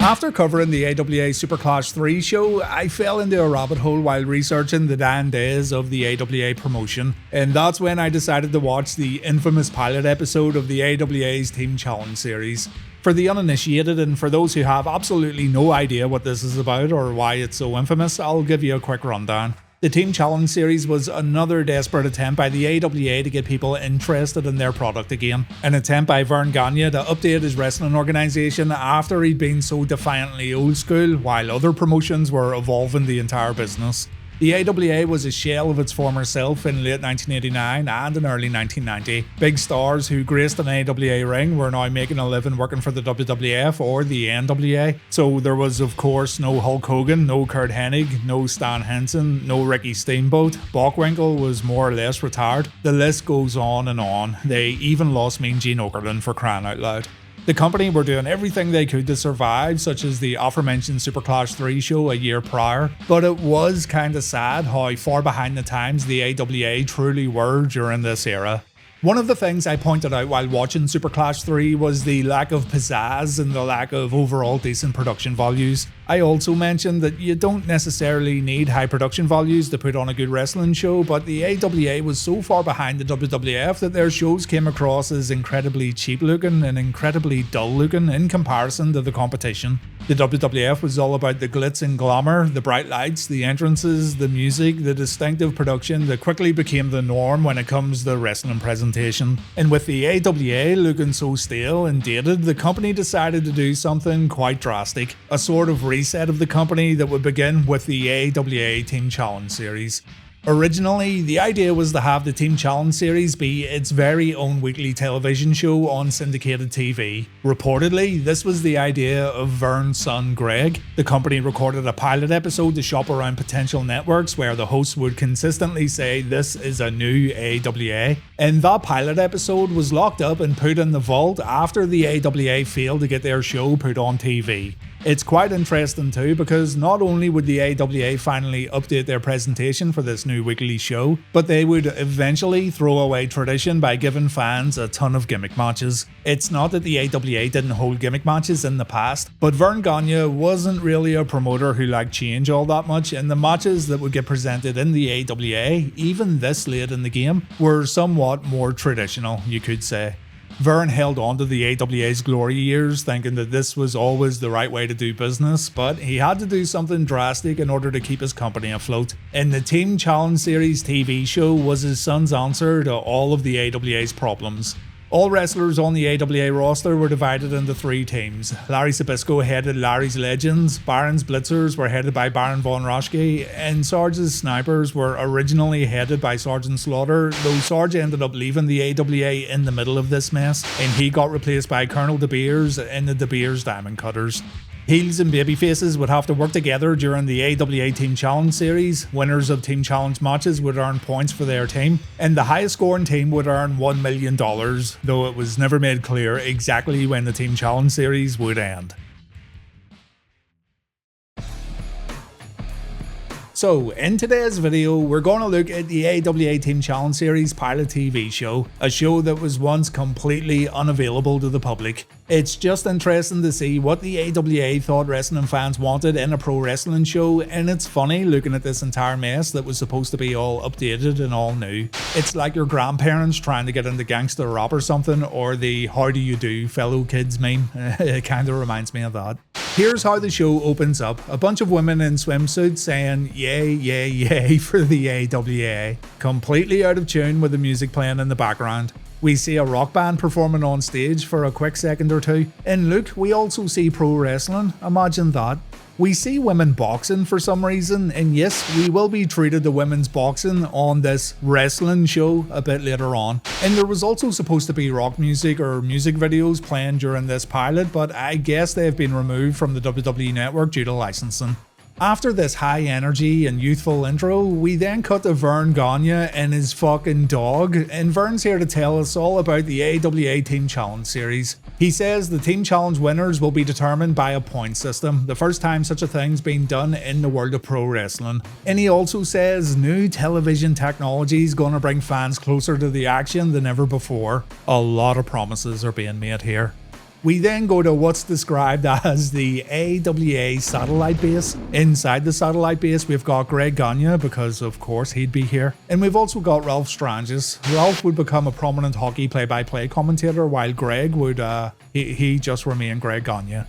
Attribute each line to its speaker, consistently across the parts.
Speaker 1: After covering the AWA Superclash 3 show, I fell into a rabbit hole while researching the Dan days of the AWA promotion, and that's when I decided to watch the infamous pilot episode of the AWA's Team Challenge Series. For the uninitiated and for those who have absolutely no idea what this is about or why it's so infamous, I'll give you a quick rundown. The Team Challenge Series was another desperate attempt by the AWA to get people interested in their product again. An attempt by Verne Gagne to update his wrestling organisation after he'd been so defiantly old school, while other promotions were evolving the entire business. The AWA was a shell of its former self in late 1989 and in early 1990. Big stars who graced an AWA ring were now making a living working for the WWF or the NWA. So there was of course no Hulk Hogan, no Kurt Hennig, no Stan Henson, no Ricky Steamboat. Bockwinkel was more or less retired. The list goes on and on. They even lost Mean Gene Okerlund, for crying out loud. The company were doing everything they could to survive, such as the aforementioned Superclash 3 show a year prior, but it was kinda sad how far behind the times the AWA truly were during this era. One of the things I pointed out while watching Superclash 3 was the lack of pizzazz and the lack of overall decent production values. I also mentioned that you don't necessarily need high production values to put on a good wrestling show, but the AWA was so far behind the WWF that their shows came across as incredibly cheap looking and incredibly dull looking in comparison to the competition. The WWF was all about the glitz and glamour, the bright lights, the entrances, the music, the distinctive production that quickly became the norm when it comes to wrestling presentation. And with the AWA looking so stale and dated, the company decided to do something quite drastic, a sort of reset of the company that would begin with the AWA Team Challenge Series. Originally, the idea was to have the Team Challenge Series be its very own weekly television show on syndicated TV. Reportedly, this was the idea of Verne's son Greg. The company recorded a pilot episode to shop around potential networks where the hosts would consistently say this is a new AWA, and that pilot episode was locked up and put in the vault after the AWA failed to get their show put on TV. It's quite interesting too, because not only would the AWA finally update their presentation for this new weekly show, but they would eventually throw away tradition by giving fans a ton of gimmick matches. It's not that the AWA didn't hold gimmick matches in the past, but Verne Gagne wasn't really a promoter who liked change all that much, and the matches that would get presented in the AWA, even this late in the game, were somewhat more traditional, you could say. Verne held on to the AWA's glory years, thinking that this was always the right way to do business, but he had to do something drastic in order to keep his company afloat. And the Team Challenge Series TV show was his son's answer to all of the AWA's problems. All wrestlers on the AWA roster were divided into 3 teams. Larry Zbyszko headed Larry's Legends, Baron's Blitzers were headed by Baron Von Raschke, and Sarge's Snipers were originally headed by Sergeant Slaughter, though Sarge ended up leaving the AWA in the middle of this mess, and he got replaced by Colonel De Beers and the De Beers Diamond Cutters. Heels and babyfaces would have to work together during the AWA Team Challenge Series. Winners of Team Challenge matches would earn points for their team, and the highest scoring team would earn $1 million, though it was never made clear exactly when the Team Challenge Series would end. So, in today's video, we're going to look at the AWA Team Challenge Series pilot TV show, a show that was once completely unavailable to the public. It's just interesting to see what the AWA thought wrestling fans wanted in a pro wrestling show, and it's funny looking at this entire mess that was supposed to be all updated and all new. It's like your grandparents trying to get into gangster rap or something, or the how do you do fellow kids meme. It kind of reminds me of that. Here's how the show opens up. A bunch of women in swimsuits saying yay, yay, yay for the AWA. Completely out of tune with the music playing in the background. We see a rock band performing on stage for a quick second or two. In Luke, we also see pro wrestling. Imagine that. We see women boxing for some reason, and yes, we will be treated to women's boxing on this wrestling show a bit later on. And there was also supposed to be rock music or music videos playing during this pilot, but I guess they have been removed from the WWE network due to licensing. After this high energy and youthful intro, we then cut to Verne Gagne and his fucking dog, and Verne's here to tell us all about the AWA Team Challenge Series. He says the Team Challenge winners will be determined by a point system, the first time such a thing's been done in the world of pro wrestling. And he also says new television technology is going to bring fans closer to the action than ever before. A lot of promises are being made here. We then go to what's described as the AWA satellite base. Inside the satellite base, we've got Verne Gagne, because of course he'd be here. And we've also got Ralph Stranges. Ralph would become a prominent hockey play-by-play commentator, while Greg would, he just remain Verne Gagne.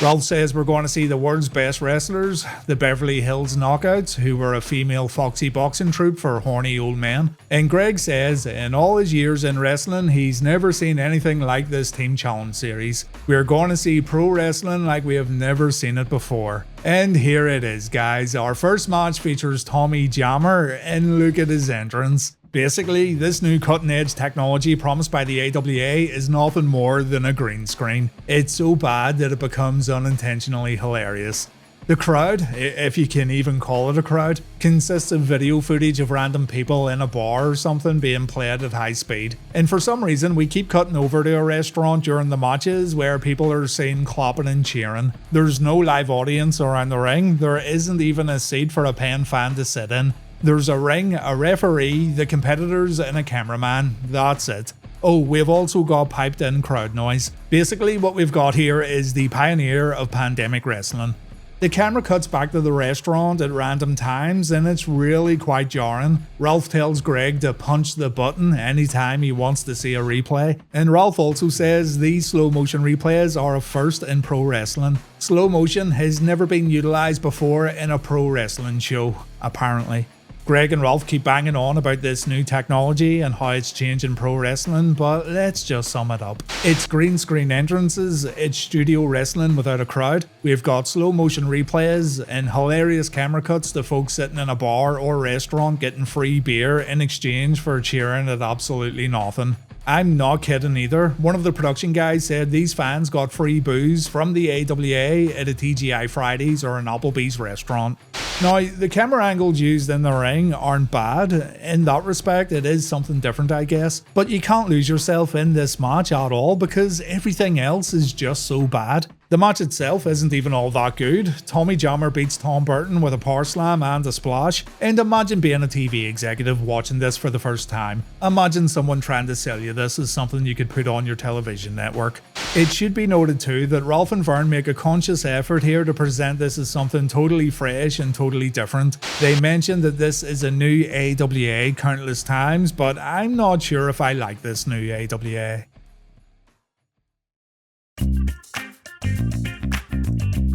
Speaker 1: Ralph says we're going to see the world's best wrestlers, the Beverly Hills Knockouts, who were a female foxy boxing troupe for horny old men. And Greg says in all his years in wrestling, he's never seen anything like this Team Challenge Series. We're going to see pro wrestling like we have never seen it before. And here it is, guys. Our first match features Tommy Jammer, and look at his entrance. Basically, this new cutting-edge technology promised by the AWA is nothing more than a green screen. It's so bad that it becomes unintentionally hilarious. The crowd, if you can even call it a crowd, consists of video footage of random people in a bar or something being played at high speed. And for some reason, we keep cutting over to a restaurant during the matches where people are seen clapping and cheering. There's no live audience around the ring. There isn't even a seat for a paying fan to sit in. There's a ring, a referee, the competitors, and a cameraman. That's it. Oh, we've also got piped in crowd noise. Basically, what we've got here is the pioneer of pandemic wrestling. The camera cuts back to the restaurant at random times, and it's really quite jarring. Ralph tells Greg to punch the button anytime he wants to see a replay. And Ralph also says these slow motion replays are a first in pro wrestling. Slow motion has never been utilized before in a pro wrestling show, apparently. Greg and Ralph keep banging on about this new technology and how it's changing pro wrestling, but let's just sum it up. It's green screen entrances, it's studio wrestling without a crowd, we've got slow motion replays and hilarious camera cuts to folks sitting in a bar or restaurant getting free beer in exchange for cheering at absolutely nothing. I'm not kidding either. One of the production guys said these fans got free booze from the AWA at a TGI Fridays or an Applebee's restaurant. Now, the camera angles used in the ring aren't bad. In that respect, it is something different, I guess. But you can't lose yourself in this match at all because everything else is just so bad. The match itself isn't even all that good. Tommy Jammer beats Tom Burton with a power slam and a splash. And imagine being a TV executive watching this for the first time. Imagine someone trying to sell you this as something you could put on your television network. It should be noted too that Ralph and Verne make a conscious effort here to present this as something totally fresh and totally different. They mention that this is a new AWA countless times, but I'm not sure if I like this new AWA.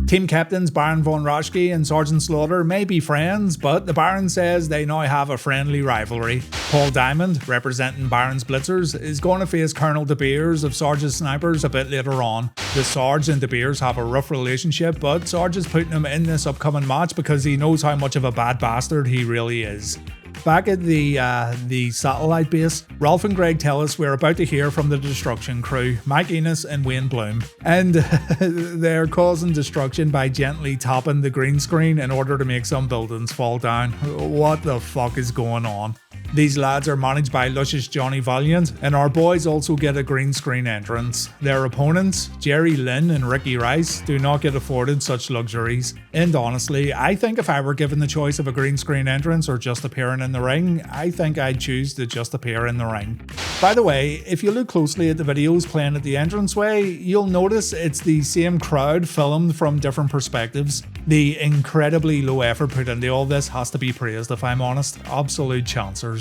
Speaker 1: Team captains Baron von Raschke and Sergeant Slaughter may be friends, but the Baron says they now have a friendly rivalry. Paul Diamond, representing Baron's Blitzers, is going to face Colonel De Beers of Sarge's Snipers a bit later on. The Sarge and De Beers have a rough relationship, but Sarge is putting him in this upcoming match because he knows how much of a bad bastard he really is. Back at the satellite base, Ralph and Greg tell us we're about to hear from the Destruction crew, Mike Enos and Wayne Bloom, and they're causing destruction by gently tapping the green screen in order to make some buildings fall down. What the fuck is going on? These lads are managed by luscious Johnny Valiant, and our boys also get a green screen entrance. Their opponents, Jerry Lynn and Ricky Rice, do not get afforded such luxuries. And honestly, I think if I were given the choice of a green screen entrance or just appearing in the ring, I think I'd choose to just appear in the ring. By the way, if you look closely at the videos playing at the entranceway, you'll notice it's the same crowd filmed from different perspectives. The incredibly low effort put into all this has to be praised, if I'm honest. Absolute chancers.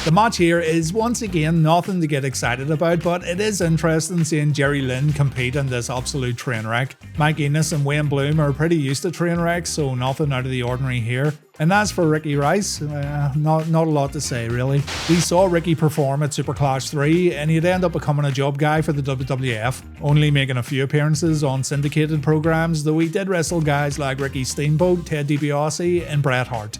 Speaker 1: The match here is once again nothing to get excited about, but it is interesting seeing Jerry Lynn compete in this absolute train wreck. Mike Enos and Wayne Bloom are pretty used to train wrecks, so nothing out of the ordinary here. And as for Ricky Rice, not a lot to say really. We saw Ricky perform at Superclash 3 and he'd end up becoming a job guy for the WWF, only making a few appearances on syndicated programs, though he did wrestle guys like Ricky Steamboat, Ted DiBiase and Bret Hart.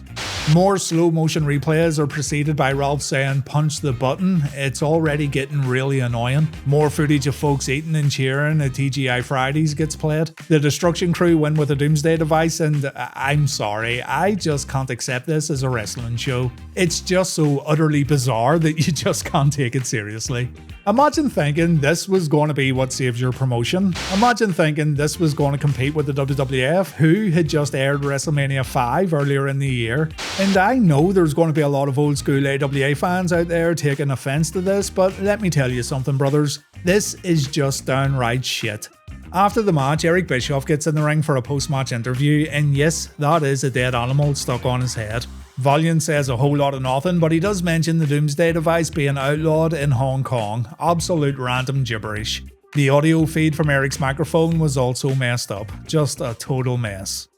Speaker 1: More slow motion replays are preceded by Ralph saying punch the button. It's already getting really annoying. More footage of folks eating and cheering at TGI Fridays gets played. The Destruction crew win with a Doomsday device, and I'm sorry, I just can't accept this as a wrestling show. It's just so utterly bizarre that you just can't take it seriously. Imagine thinking this was going to be what saves your promotion. Imagine thinking this was going to compete with the WWF, who had just aired WrestleMania 5 earlier in the year. And I know there's going to be a lot of old school AWA fans out there taking offense to this, but let me tell you something, brothers. This is just downright shit. After the match, Eric Bischoff gets in the ring for a post-match interview, and yes, that is a dead animal stuck on his head. Valiant says a whole lot of nothing, but he does mention the Doomsday device being outlawed in Hong Kong. Absolute random gibberish. The audio feed from Eric's microphone was also messed up. Just a total mess.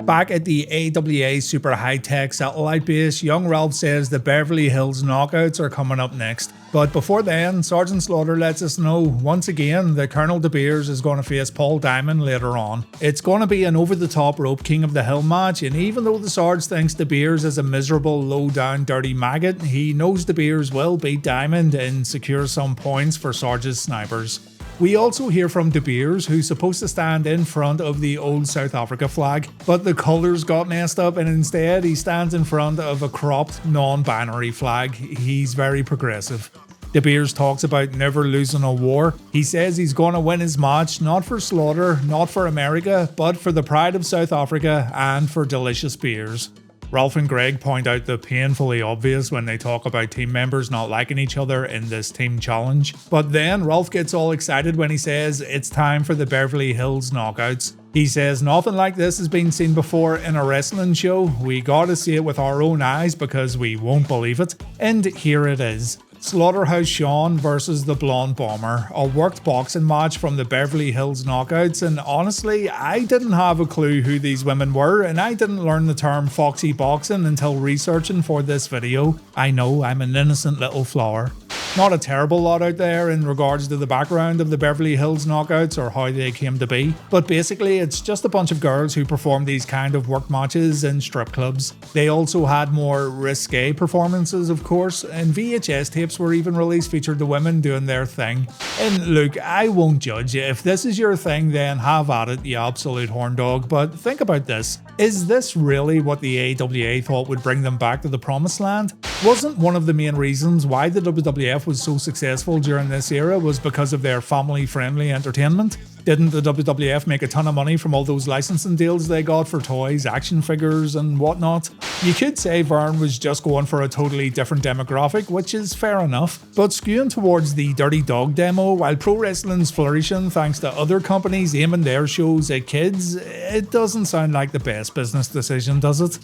Speaker 1: Back at the AWA Super High-Tech Satellite Base, young Ralph says the Beverly Hills Knockouts are coming up next. But before then, Sergeant Slaughter lets us know, once again, that Colonel De Beers is going to face Paul Diamond later on. It's going to be an over-the-top rope King of the Hill match, and even though the Sarge thinks De Beers is a miserable, low-down, dirty maggot, he knows De Beers will beat Diamond and secure some points for Sarge's snipers. We also hear from De Beers, who's supposed to stand in front of the old South Africa flag, but the colours got messed up and instead he stands in front of a cropped, non-binary flag. He's very progressive. De Beers talks about never losing a war. He says he's going to win his match, not for Slaughter, not for America, but for the pride of South Africa and for delicious beers. Ralph and Greg point out the painfully obvious when they talk about team members not liking each other in this team challenge. But then Ralph gets all excited when he says it's time for the Beverly Hills Knockouts. He says nothing like this has been seen before in a wrestling show. We gotta see it with our own eyes because we won't believe it. And here it is. Slaughterhouse Shawn versus the Blonde Bomber, a worked boxing match from the Beverly Hills Knockouts, and honestly, I didn't have a clue who these women were, and I didn't learn the term foxy boxing until researching for this video. I know, I'm an innocent little flower. Not a terrible lot out there in regards to the background of the Beverly Hills Knockouts or how they came to be, but basically it's just a bunch of girls who perform these kind of work matches in strip clubs. They also had more risque performances, of course, and VHS tapes were even released featured the women doing their thing. And look, I won't judge you. If this is your thing, then have at it, you absolute horn dog, but think about this. Is this really what the AWA thought would bring them back to the promised land? Wasn't one of the main reasons why the WWF was so successful during this era was because of their family-friendly entertainment? Didn't the WWF make a ton of money from all those licensing deals they got for toys, action figures and whatnot? You could say Verne was just going for a totally different demographic, which is fair enough, but skewing towards the dirty dog demo while pro wrestling's flourishing thanks to other companies aiming their shows at kids, it doesn't sound like the best business decision, does it?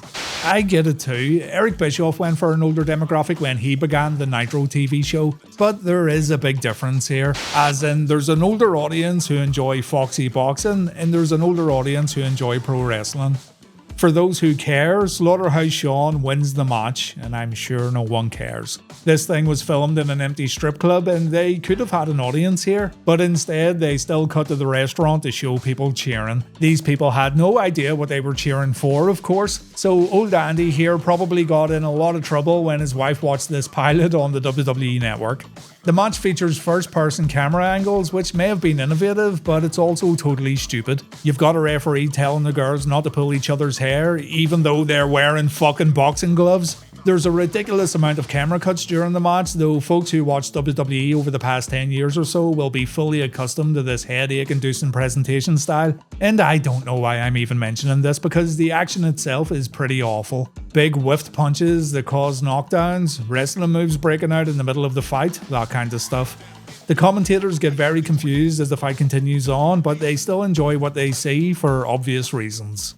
Speaker 1: I get it too. Eric Bischoff went for an older demographic when he began the Nitro TV show, but there is a big difference here, as in there's an older audience who enjoy foxy boxing and there's an older audience who enjoy pro wrestling. For those who care, Slaughterhouse Shawn wins the match, and I'm sure no one cares. This thing was filmed in an empty strip club and they could have had an audience here, but instead they still cut to the restaurant to show people cheering. These people had no idea what they were cheering for, of course, so old Andy here probably got in a lot of trouble when his wife watched this pilot on the WWE network. The match features first-person camera angles, which may have been innovative, but it's also totally stupid. You've got a referee telling the girls not to pull each other's hair, even though they're wearing fucking boxing gloves. There's a ridiculous amount of camera cuts during the match, though folks who watched WWE over the past 10 years or so will be fully accustomed to this headache-inducing presentation style. And I don't know why I'm even mentioning this, because the action itself is pretty awful. Big whiffed punches that cause knockdowns, wrestling moves breaking out in the middle of the fight, that kind of stuff. The commentators get very confused as the fight continues on, but they still enjoy what they see for obvious reasons.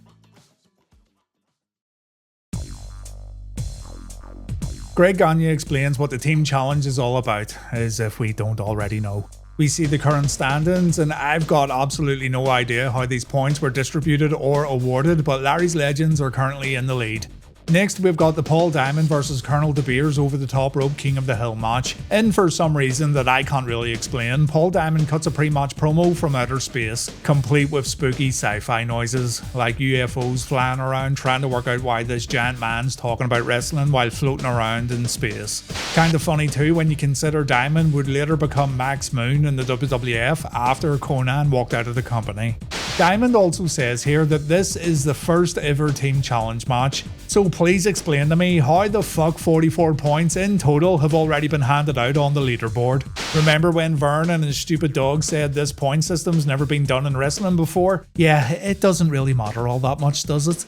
Speaker 1: Verne Gagne explains what the team challenge is all about, as if we don't already know. We see the current standings, and I've got absolutely no idea how these points were distributed or awarded, but Larry's Legends are currently in the lead. Next, we've got the Paul Diamond versus Colonel De Beers over the top rope King of the Hill match, and for some reason that I can't really explain, Paul Diamond cuts a pre-match promo from outer space, complete with spooky sci-fi noises, like UFOs flying around trying to work out why this giant man's talking about wrestling while floating around in space. Kinda funny too when you consider Diamond would later become Max Moon in the WWF after Conan walked out of the company. Diamond also says here that this is the first ever team challenge match, So please explain to me how the fuck 44 points in total have already been handed out on the leaderboard. Remember when Verne and his stupid dog said this point system's never been done in wrestling before? Yeah, it doesn't really matter all that much, does it?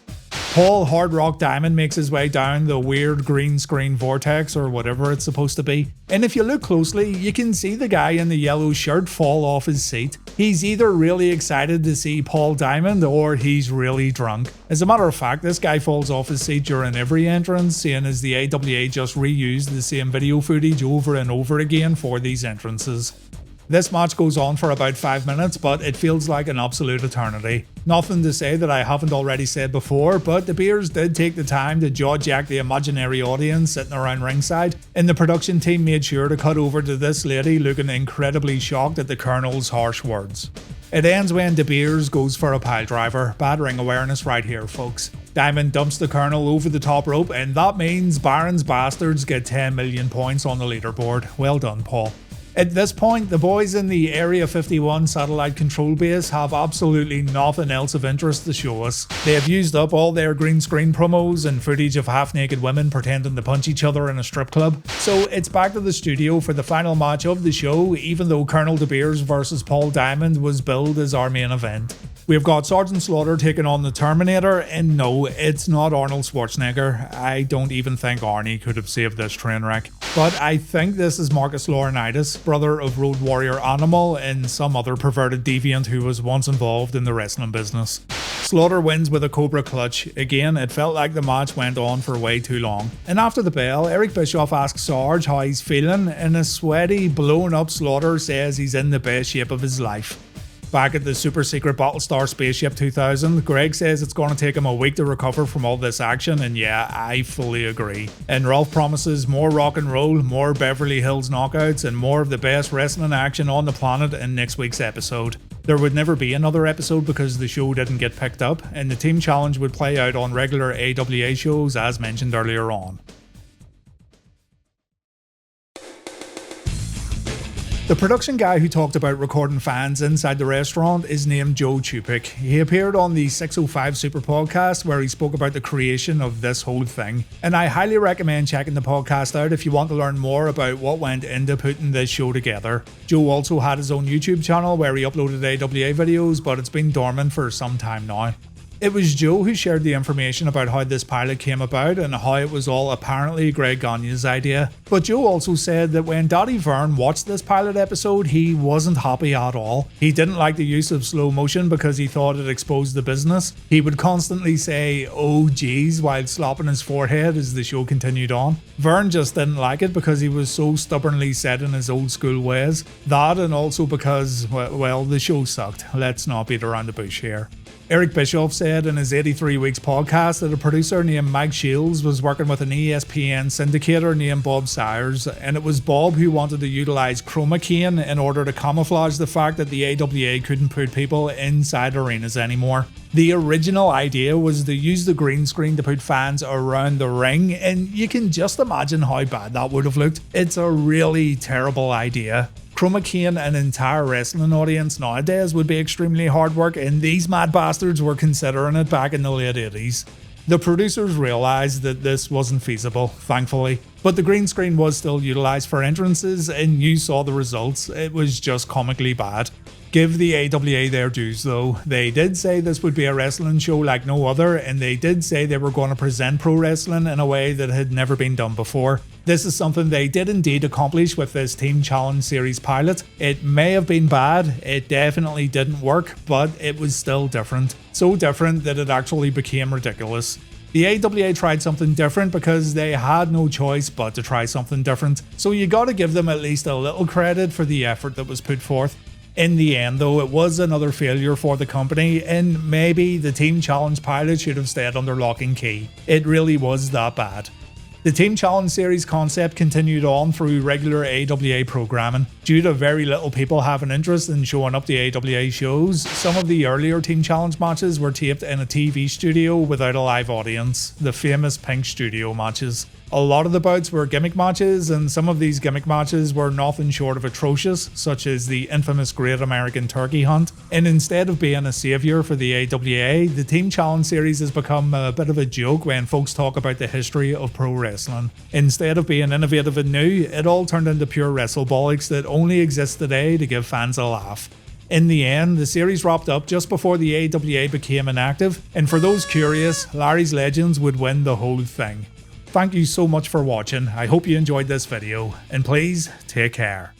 Speaker 1: Paul Hard Rock Diamond makes his way down the weird green screen vortex or whatever it's supposed to be. And if you look closely, you can see the guy in the yellow shirt fall off his seat. He's either really excited to see Paul Diamond or he's really drunk. As a matter of fact, this guy falls off his seat during every entrance, seeing as the AWA just reused the same video footage over and over again for these entrances. This match goes on for about 5 minutes, but it feels like an absolute eternity. Nothing to say that I haven't already said before, but the Beers did take the time to jaw-jack the imaginary audience sitting around ringside, and the production team made sure to cut over to this lady looking incredibly shocked at the Colonel's harsh words. It ends when De Beers goes for a piledriver. Bad ring awareness right here, folks. Diamond dumps the Colonel over the top rope, and that means Baron's Bastards get 10 million points on the leaderboard. Well done, Paul. At this point, the boys in the Area 51 satellite control base have absolutely nothing else of interest to show us. They have used up all their green screen promos and footage of half-naked women pretending to punch each other in a strip club. So it's back to the studio for the final match of the show, even though Colonel De Beers vs Paul Diamond was billed as our main event. We've got Sergeant Slaughter taking on the Terminator, and no, it's not Arnold Schwarzenegger. I don't even think Arnie could have saved this train wreck. But I think this is Marcus Laurinaitis, brother of Road Warrior Animal and some other perverted deviant who was once involved in the wrestling business. Slaughter wins with a Cobra Clutch. Again, it felt like the match went on for way too long. And after the bell, Eric Bischoff asks Sarge how he's feeling, and a sweaty, blown up Slaughter says he's in the best shape of his life. Back at the super secret Battlestar Spaceship 2000, Greg says it's going to take him a week to recover from all this action, and yeah, I fully agree. And Ralph promises more rock and roll, more Beverly Hills knockouts, and more of the best wrestling action on the planet in next week's episode. There would never be another episode because the show didn't get picked up, and the team challenge would play out on regular AWA shows as mentioned earlier on. The production guy who talked about recording fans inside the restaurant is named Joe Chupik. He appeared on the 605 Super Podcast where he spoke about the creation of this whole thing. And I highly recommend checking the podcast out if you want to learn more about what went into putting this show together. Joe also had his own YouTube channel where he uploaded AWA videos, but it's been dormant for some time now. It was Joe who shared the information about how this pilot came about and how it was all apparently Greg Gagne's idea. But Joe also said that when Daddy Verne watched this pilot episode, he wasn't happy at all. He didn't like the use of slow motion because he thought it exposed the business. He would constantly say, "Oh geez," while slapping his forehead as the show continued on. Verne just didn't like it because he was so stubbornly set in his old school ways. That, and also because, well, the show sucked. Let's not beat around the bush here. Eric Bischoff said in his 83 Weeks podcast that a producer named Mike Shields was working with an ESPN syndicator named Bob Sires, and it was Bob who wanted to utilise chroma keying in order to camouflage the fact that the AWA couldn't put people inside arenas anymore. The original idea was to use the green screen to put fans around the ring, and you can just imagine how bad that would have looked. It's a really terrible idea. Chroma keying an entire wrestling audience nowadays would be extremely hard work, and these mad bastards were considering it back in the late 80s. The producers realised that this wasn't feasible, thankfully, but the green screen was still utilised for entrances, and you saw the results. It was just comically bad. Give the AWA their dues though. They did say this would be a wrestling show like no other, and they did say they were going to present pro wrestling in a way that had never been done before. This is something they did indeed accomplish with this Team Challenge Series pilot. It may have been bad, it definitely didn't work, but it was still different. So different that it actually became ridiculous. The AWA tried something different because they had no choice but to try something different, so you gotta give them at least a little credit for the effort that was put forth. In the end though, it was another failure for the company, and maybe the Team Challenge pilot should have stayed under lock and key. It really was that bad. The Team Challenge Series concept continued on through regular AWA programming. Due to very little people having interest in showing up the AWA shows, some of the earlier Team Challenge matches were taped in a TV studio without a live audience, the famous Pink Studio matches. A lot of the bouts were gimmick matches, and some of these gimmick matches were nothing short of atrocious, such as the infamous Great American Turkey Hunt. And instead of being a saviour for the AWA, the Team Challenge Series has become a bit of a joke when folks talk about the history of pro wrestling. Instead of being innovative and new, it all turned into pure wrestlebolics that only exists today to give fans a laugh. In the end, the series wrapped up just before the AWA became inactive, and for those curious, Larry's Legends would win the whole thing. Thank you so much for watching. I hope you enjoyed this video, and please take care.